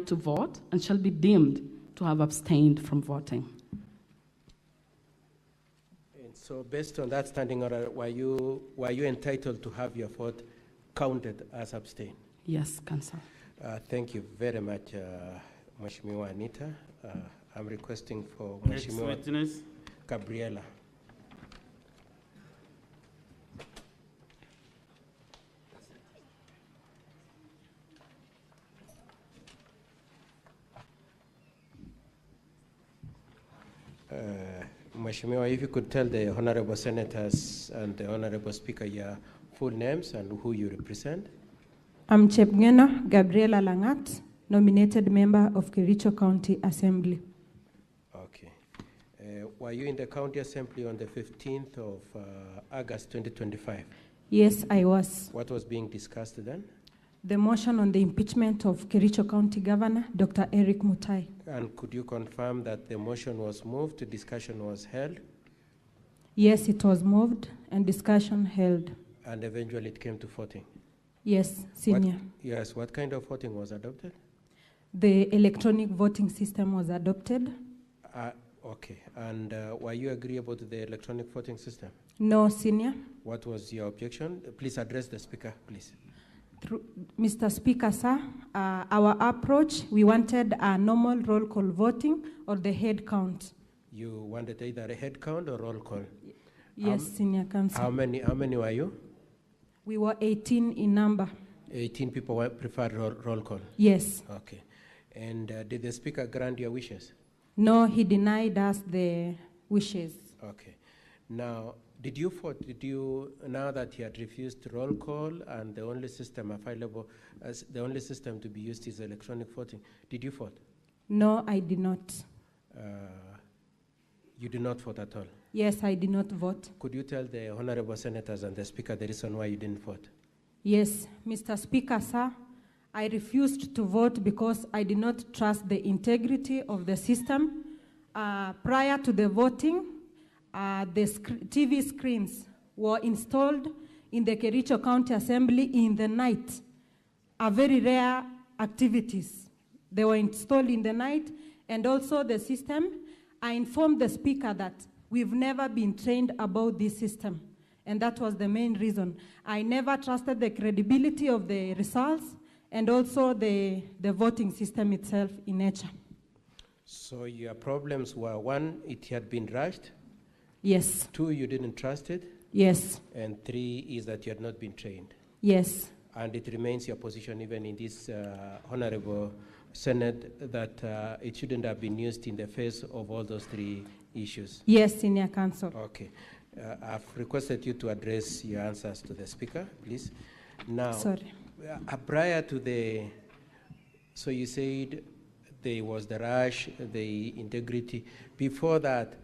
to vote and shall be deemed to have abstained from voting. And so based on that standing order, were you entitled to have your vote counted as abstain? Yes, Council. Thank you very much, Mheshimiwa Anita. I'm requesting for Next Mheshimiwa witness. Gabriela. Mheshimiwa, if you could tell the honorable senators and the honorable speaker your full names and who you represent. I'm Chepngeno Gabriela Langat, nominated member of Kericho County Assembly. Okay. Were you in the county assembly on the 15th of August 2025? Yes, I was. What was being discussed then? The motion on the impeachment of Kericho County Governor, Dr. Eric Mutai. And could you confirm that the motion was moved, discussion was held? Yes, it was moved and discussion held. And eventually it came to voting? Yes, Senior. What kind of voting was adopted? The electronic voting system was adopted. Okay, and were you agreeable to the electronic voting system? No, Senior. What was your objection? Please address the speaker, please. Mr. Speaker, sir, our approach, we wanted a normal roll call voting or the head count. You wanted either a head count or roll call? Yes, Senior Counsel. How many were you? We were 18 in number. 18 people preferred roll call? Yes. Okay. And did the speaker grant your wishes? No, he denied us the wishes. Okay. Now, did you vote? Now that he had refused roll call and the only system available, the only system to be used is electronic voting, did you vote? No, I did not. You did not vote at all? Yes, I did not vote. Could you tell the honorable senators and the speaker the reason why you didn't vote? Yes, Mr. Speaker, sir, I refused to vote because I did not trust the integrity of the system. Prior to the voting, the TV screens were installed in the Kericho County Assembly in the night. A very rare activities. They were installed in the night, and also the system, I informed the speaker that we've never been trained about this system, and that was the main reason. I never trusted the credibility of the results and also the voting system itself in nature. So your problems were, one, it had been rushed. Yes. Two, you didn't trust it. Yes. And three is that you had not been trained. Yes. And it remains your position even in this honorable Senate that it shouldn't have been used in the face of all those three issues. Yes, Senior Counsel. Okay. I've requested you to address your answers to the speaker, please. Now, sorry. Prior to the, so you said there was the rush, the integrity. Before that,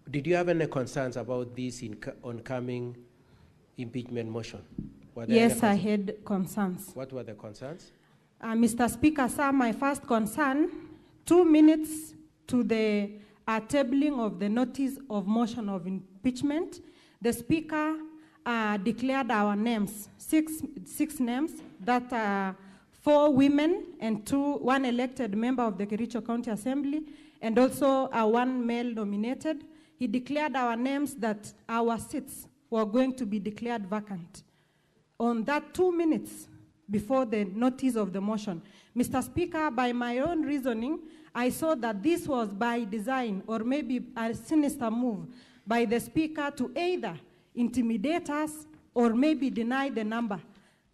did you have any concerns about this oncoming impeachment motion? Yes, I had concerns. What were the concerns? Mr. Speaker, sir, my first concern, 2 minutes to the tabling of the notice of motion of impeachment, the Speaker declared our names, six names, that 4 women and 1 elected member of the Kericho County Assembly, and also 1 male nominated. He declared our names that our seats were going to be declared vacant. On that 2 minutes before the notice of the motion, Mr. Speaker, by my own reasoning, I saw that this was by design or maybe a sinister move by the Speaker to either intimidate us or maybe deny the number.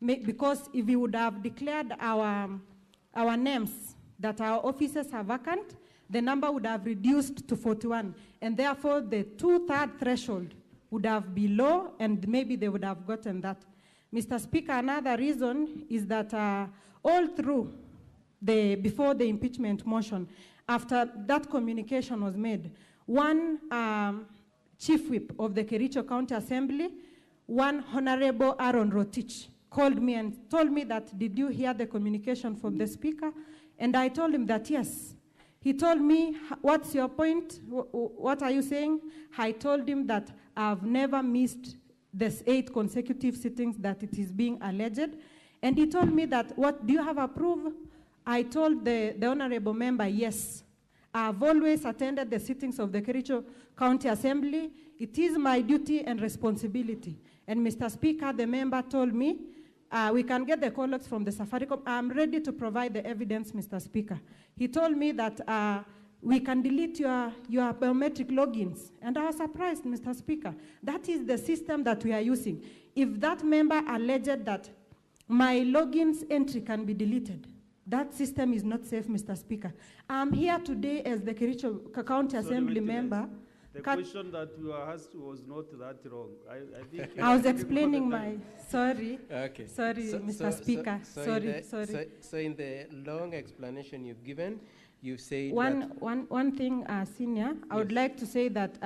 Because if he would have declared our names that our offices are vacant, the number would have reduced to 41. And therefore, the 2/3 threshold would have been low, and maybe they would have gotten that. Mr. Speaker, another reason is that all through before the impeachment motion, after that communication was made, 1 chief whip of the Kericho County Assembly, 1 Honorable Aaron Rotich, called me and told me that, did you hear the communication from the Speaker? And I told him that yes. He told me, what's your point? What are you saying? I told him that I've never missed the 8 consecutive sittings that it is being alleged. And he told me that, what, do you have approved? I told the honorable member, yes. I've always attended the sittings of the Kericho County Assembly. It is my duty and responsibility. And Mr. Speaker, the member told me, we can get the call logs from the Safaricom. I'm ready to provide the evidence, Mr. Speaker. He told me that we can delete your biometric logins. And I was surprised, Mr. Speaker. That is the system that we are using. If that member alleged that my logins entry can be deleted, that system is not safe, Mr. Speaker. I'm here today as the Kericho County Assembly member. The question that you asked was not that wrong. I think I was explaining my, sorry. Okay. Sorry, Mr. Speaker. Sorry. So in the long explanation you've given, you've said one thing, Senior, I would like to say that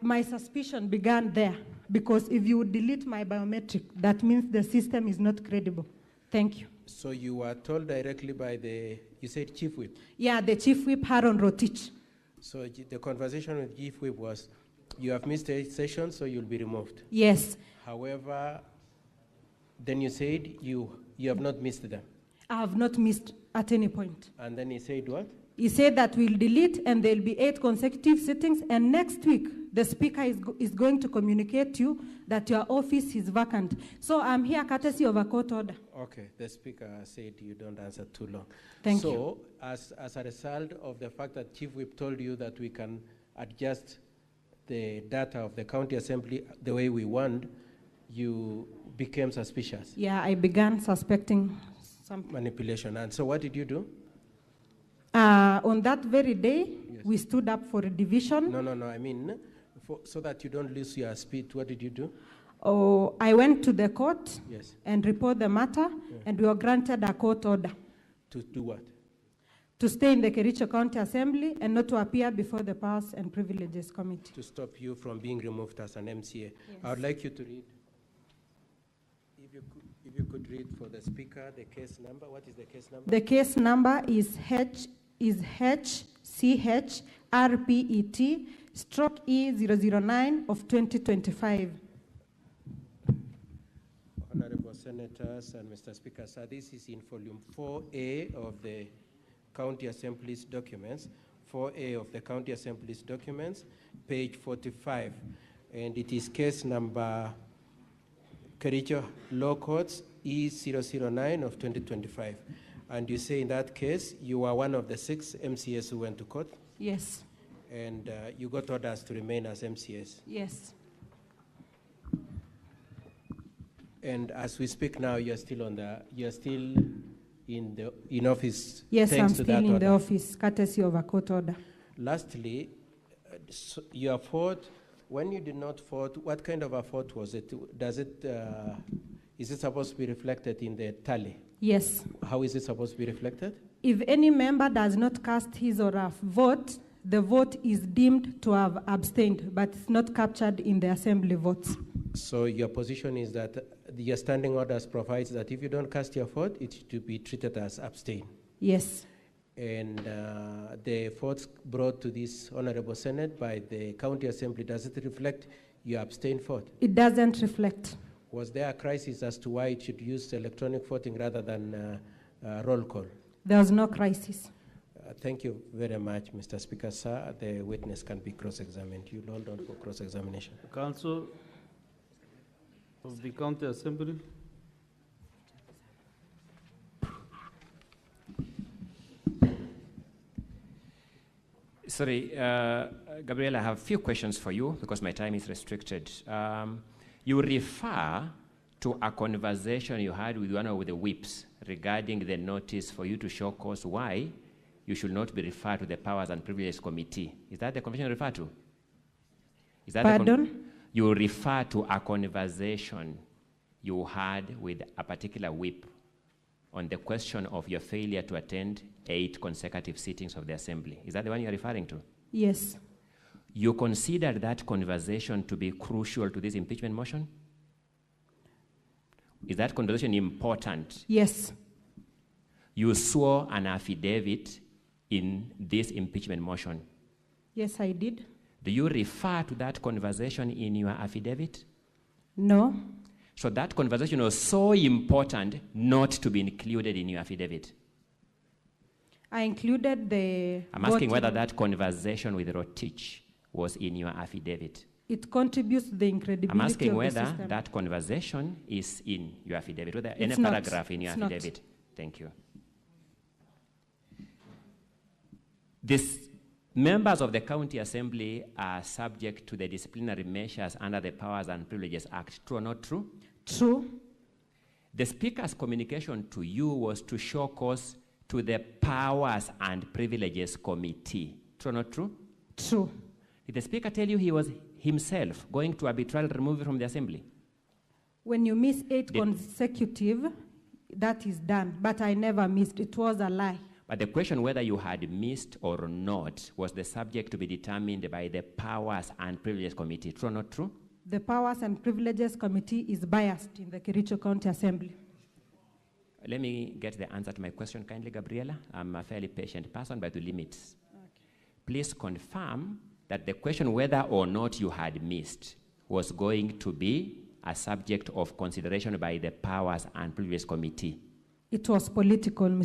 my suspicion began there, because if you delete my biometric, that means the system is not credible. Thank you. So you were told directly by you said Chief Whip? Yeah, the Chief Whip, Haron Rotich. So the conversation with Chief Whip was, you have missed a session, so you'll be removed. Yes. However, then you said you have not missed them. I have not missed at any point. And then he said what? He said that we'll delete and there'll be 8 consecutive sittings, and next week the Speaker is going to communicate to you that your office is vacant. So I'm here courtesy of a court order. Okay, the Speaker said you don't answer too long. Thank you. So as a result of the fact that Chief Whip told you that we can adjust the data of the County Assembly the way we want, you became suspicious. Yeah, I began suspecting some manipulation. And so what did you do? On that very day, yes, we stood up for a division. No, I mean, so that you don't lose your speed, what did you do? Oh, I went to the court, yes, and report the matter, and we were granted a court order. To do what? To stay in the Kericho County Assembly and not to appear before the Powers and Privileges Committee. To stop you from being removed as an MCA. Yes. I would like you to read. If you could read for the Speaker the case number. What is the case number? The case number is HCHRPET/E009 of 2025. Honorable Senators and Mr. Speaker, sir, this is in volume 4A of the County Assembly's documents, 4A of the County Assembly's documents, page 45. And it is case number Kericho Law Courts E009 of 2025. And you say in that case, you are one of the 6 MCAs who went to court? Yes. And you got orders to remain as MCAs? Yes. And as we speak now, you're still in office? Yes, I'm still in the office, courtesy of a court order. Lastly, your fault, when you did not vote, what kind of a vote was it? Is it supposed to be reflected in the tally? Yes. How is it supposed to be reflected? If any member does not cast his or her vote, the vote is deemed to have abstained, but it's not captured in the assembly votes. So your position is that your standing orders provides that if you don't cast your vote, it should be treated as abstain? Yes. And the votes brought to this Honorable Senate by the County Assembly, does it reflect your abstain vote? It doesn't reflect. Was there a crisis as to why it should use electronic voting rather than roll call? There was no crisis. Thank you very much, Mr. Speaker. Sir, the witness can be cross-examined. You hold on for cross-examination. Council of the County Assembly. Sorry, Gabriel, I have a few questions for you because my time is restricted. You refer to a conversation you had with one of the whips regarding the notice for you to show cause why you should not be referred to the Powers and Privileges Committee. Is that the conversation you refer to? Is that Pardon? You refer to a conversation you had with a particular whip on the question of your failure to attend 8 consecutive sittings of the Assembly. Is that the one you're referring to? Yes. You considered that conversation to be crucial to this impeachment motion? Is that conversation important? Yes. You swore an affidavit in this impeachment motion? Yes, I did. Do you refer to that conversation in your affidavit? No. So that conversation was so important not to be included in your affidavit. I included the... I'm asking whether that conversation with Rotich was in your affidavit. It contributes to the incredibility I'm asking of the whether system. that conversation is in your affidavit, whether It's any not. paragraph in your It's not. affidavit. Thank you. These members of the County Assembly are subject to the disciplinary measures under the Powers and Privileges Act. True or not true? True. The Speaker's communication to you was to show cause to the Powers and Privileges Committee. True or not true? True. Did the Speaker tell you he was himself going to arbitrarily remove you from the Assembly? When you miss 8 consecutive, that is done. But I never missed. It was a lie. But the question whether you had missed or not was the subject to be determined by the Powers and Privileges Committee. True or not true? The Powers and Privileges Committee is biased in the Kericho County Assembly. Let me get the answer to my question kindly, Gabriela. I'm a fairly patient person, but to limits. Okay. Please confirm that the question whether or not you had missed was going to be a subject of consideration by the Powers and Privileges Committee. It was political,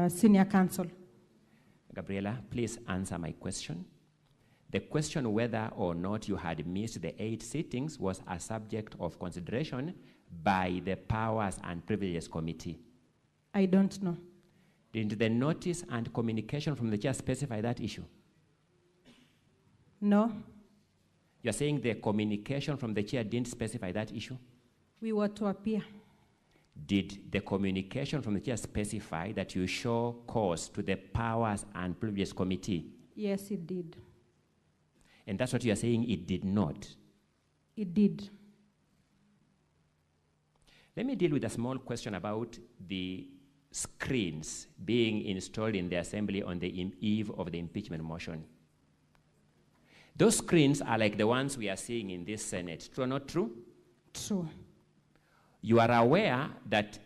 Senior Counsel. Gabriela, please answer my question. The question whether or not you had missed the 8 sittings was a subject of consideration by the Powers and Privileges Committee. I don't know. Did the notice and communication from the chair specify that issue? No. You're saying the communication from the chair didn't specify that issue? We were to appear. Did the communication from the chair specify that you show cause to the Powers and Privileges Committee? Yes, it did. And that's what you're saying it did not? It did. Let me deal with a small question about the screens being installed in the Assembly on the eve of the impeachment motion. Those screens are like the ones we are seeing in this Senate. True or not true? True. You are aware that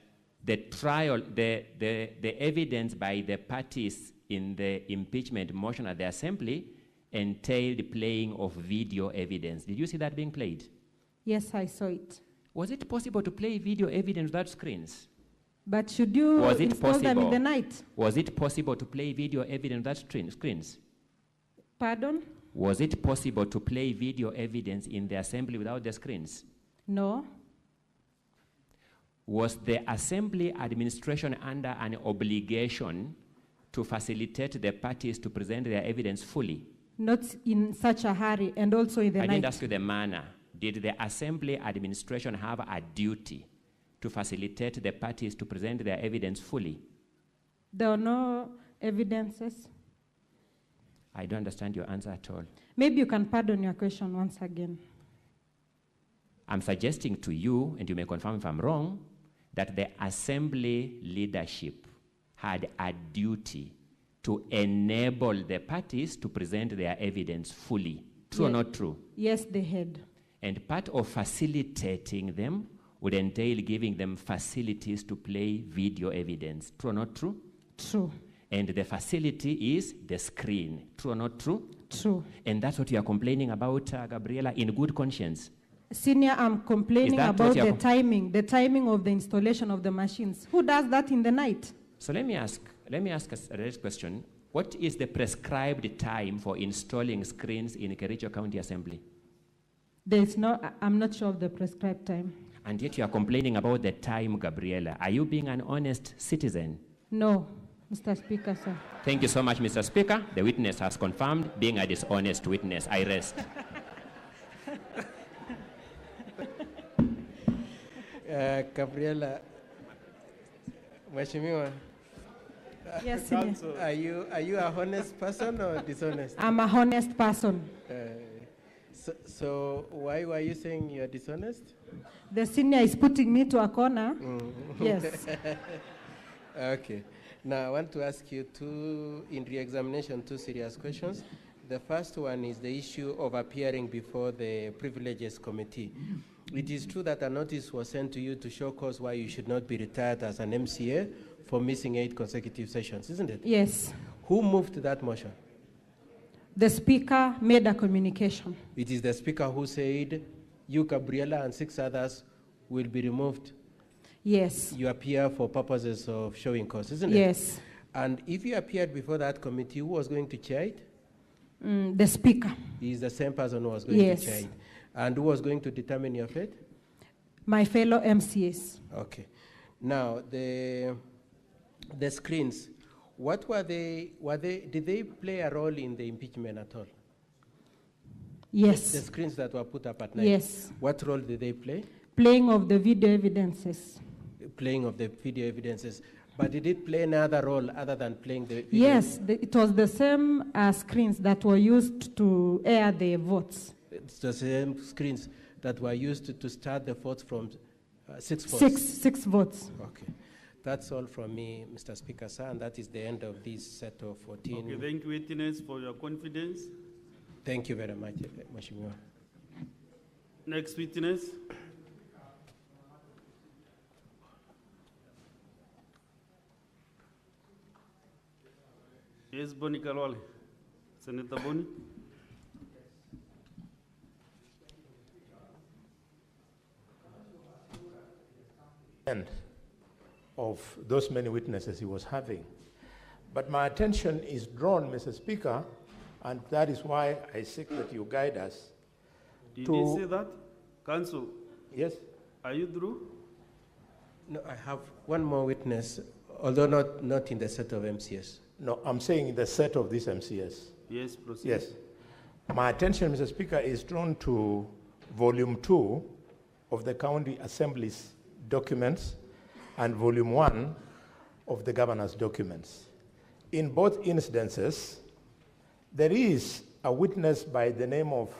the trial, the evidence by the parties in the impeachment motion at the Assembly entailed playing of video evidence. Did you see that being played? Yes, I saw it. Was it possible to play video evidence without screens? But should you install them in the night? Was it possible to play video evidence without screens? Pardon? Was it possible to play video evidence in the Assembly without the screens? No. Was the Assembly administration under an obligation to facilitate the parties to present their evidence fully? Not in such a hurry, and also in the night. I didn't ask you the manner. Did the Assembly administration have a duty to facilitate the parties to present their evidence fully? There are no evidences. I don't understand your answer at all. Maybe you can pardon your question once again. I'm suggesting to you, and you may confirm if I'm wrong, that the Assembly leadership had a duty to enable the parties to present their evidence fully. True or not true? Yes, they had. And part of facilitating them would entail giving them facilities to play video evidence. True or not true? True. And the facility is the screen. True or not true? True. And that's what you are complaining about, Gabriela, in good conscience. Senior, I'm complaining about the timing of the installation of the machines. Who does that in the night? So let me ask a direct question. What is the prescribed time for installing screens in Kericho County Assembly? I'm not sure of the prescribed time. And yet you are complaining about the time, Gabriela. Are you being an honest citizen? No, Mr. Speaker, sir. Thank you so much, Mr. Speaker. The witness has confirmed being a dishonest witness. I rest. Gabriela, Mheshimiwa, yes, Senior. Are you a honest person or dishonest? I'm a honest person. So why were you saying you're dishonest? The senior is putting me to a corner. Yes. Okay. Now I want to ask you in re-examination, 2 serious questions. The first one is the issue of appearing before the Privileges Committee. It is true that a notice was sent to you to show cause why you should not be retired as an MCA for missing 8 consecutive sessions, isn't it? Yes. Who moved that motion? The Speaker made a communication. It is the Speaker who said, you, Gabriela, and 6 others will be removed. Yes. You appear for purposes of showing cause, isn't it? Yes. And if you appeared before that committee, who was going to chair it? The speaker. He is the same person who was going Yes. to chair it. And who was going to determine your fate? My fellow MCAs. Okay. Now, the screens, what were they, did they play a role in the impeachment at all? Yes. The screens that were put up at night? Yes. What role did they play? Playing of the video evidences. Playing of the video evidences. But did it play another role other than playing the video? Yes, it was the same screens that were used to air the votes. It's the same screens that were used to start the votes from 6 votes? Six votes. Okay. That's all from me, Mr. Speaker, sir, and that is the end of this set of 14. Okay, thank you, witness, for your confidence. Thank you very much, Mheshimiwa. Next witness. Yes, Boni Kalwale. Senator Boni. End of those many witnesses he was having. But my attention is drawn, Mr. Speaker, and that is why I seek that you guide us. Did he say that? Counsel, Yes? are you through? No, I have one more witness, although not in the set of MCS. No, I'm saying in the set of this MCS. Yes, proceed. Yes. My attention, Mr. Speaker, is drawn to Volume 2 of the County Assembly's documents and Volume 1 of the Governor's documents. In both incidences, there is a witness by the name of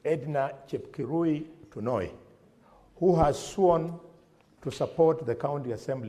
Edna Chepkirui Tunoi, who has sworn to support the County Assembly